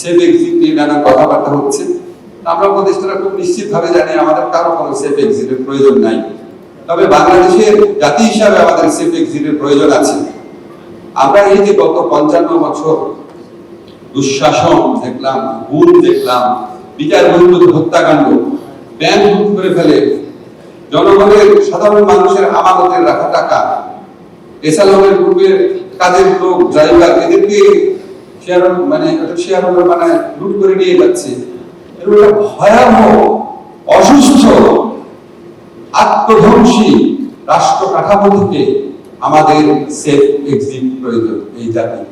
Safe exit নিয়ে নানা কথাবার্তা হচ্ছে। আমরা উপদেষ্টারা খুব নিশ্চিতভাবে জানি আমাদের কারো কোনো সেফ এক্সিটের প্রয়োজন নাই। তবে বাংলাদেশের জাতি হিসাবে আমাদের সেফ এক্সিটের প্রয়োজন আছে। আমরা এই যে গত 55 বছর দুঃশাসন দেখলাম, গুম দেখলাম, বিচার বহির্ভূত হত্যাকাণ্ড, ব্যাংক লুট করে ফেলে, জনগণের সাধারণ মানুষের আমানতের রাখা টাকা, এসালমের গ্রুপের কাজের লোক, ড্রাইভার, এদেরকে শেয়ার বানায় লুট করে নিয়ে যাচ্ছে। এর একটা ভয়াবহ, অসুস্থ, আত্মধ্বংসী রাষ্ট্র কাঠামো থেকে আমাদের সেফ এক্সিট প্রয়োজন এই জাতি।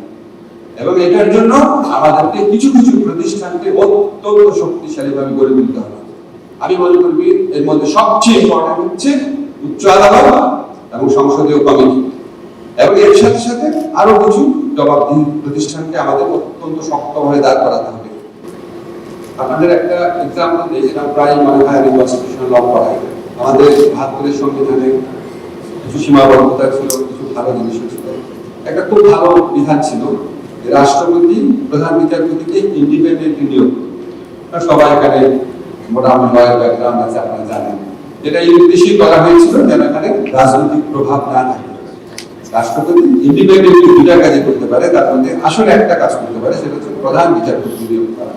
এবং এটার জন্য আমাদেরকে কিছু কিছু প্রতিষ্ঠানকে অত্যন্ত শক্তিশালীভাবে গড়ে তুলতে হবে। আমি মনে করি এর মধ্যে সবচেয়ে ইম্পর্টেন্ট হচ্ছে উচ্চ আদালত এবং সংসদীয় কমিটি, এবং এর সাথে সাথে আরো কিছু জবাবদিহি প্রতিষ্ঠানকে আমাদের অত্যন্ত শক্তভাবে দাঁড় করাতে হবে। আপনাদের একটা এক্সাম্পল দিই, যেটা প্রায় মনে হয় আমি কনস্টিটিউশনাল ল পড়াই। আমাদের ৭২ সংবিধানে কিছু সীমাবদ্ধতা ছিল, কিছু ভালো জিনিসও ছিল। একটা খুব ভালো বিধান ছিল, রাষ্ট্রপতি প্রধান বিচারপতিকে ইন্ডিপেন্ডেন্ট নিয়োগ। সবাই এখানে মোটামুটি লয়ার ব্যাকগ্রাউন্ড আছে, আপনারা জানেন। যেটা এই উদ্দেশ্যে করা হয়েছিল যেন এখানে রাজনৈতিক প্রভাব না থাকে। রাষ্ট্রপতি ইন্ডিপেন্ডেন্টলি দুটা কাজই করতে পারে, তার মধ্যে আসলে একটা কাজ করতে পারে, সেটা হচ্ছে প্রধান বিচারপতি নিয়োগ করা।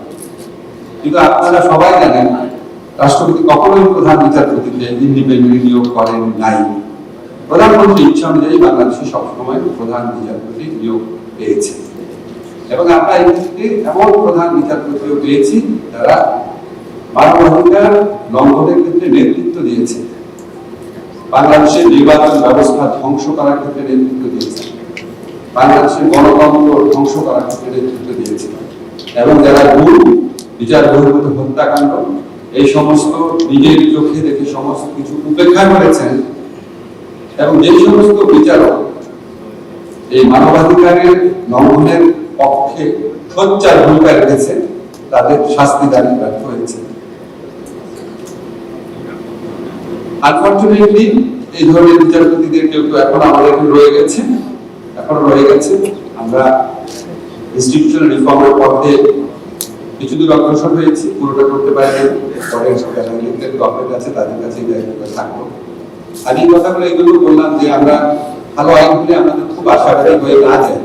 কিন্তু আপনারা সবাই জানেন রাষ্ট্রপতি কখনোই প্রধান বিচারপতিকে ইন্ডিপেন্ডেন্টলি নিয়োগ করেন নাই। প্রধানমন্ত্রী ইচ্ছা অনুযায়ী বাংলাদেশে সবসময় প্রধান বিচারপতি নিয়োগ পেয়েছে, এবং আমরা এই ক্ষেত্রে এমন প্রধান বিচারপতিও পেয়েছি যারা মানবাধিকার লঙ্ঘনের ক্ষেত্রে নেতৃত্ব দিয়েছে, বাংলাদেশের নির্বাচন ব্যবস্থা ধ্বংস করার ক্ষেত্রে নেতৃত্ব দিয়েছে, বাংলাদেশের গণতন্ত্র ধ্বংস করার ক্ষেত্রে নেতৃত্ব দিয়েছে, এবং যারা গুম, বিচার বহির্ভূত হত্যাকাণ্ড, এই সমস্ত নিজের চোখে দেখে সমস্ত কিছু উপেক্ষা করেছেন, এবং যে সমস্ত বিচারক এই মানবাধিকারের লঙ্ঘনের পক্ষে সোচ্চার ভূমিকা রেখেছে, তাদের শাস্তি দাবি ব্যর্থ হয়েছে। আনফরচুনেটলি এই ধরনের বিচারপতিদের কেউ কেউ এখন আমাদের এখনো রয়ে গেছে। আমরা ইনস্টিটিউশনাল রিফর্মের পথে কিছু দূর অগ্রসর হয়েছি, পুরোটা করতে পারিনি। পরে গভর্নমেন্ট আছে, তাদের কাছে থাকবো। আর এই কথাগুলো এগুলো বললাম যে আমরা ভালো আইন হলে আমাদের খুব আশাবাদী হয়ে না যায়।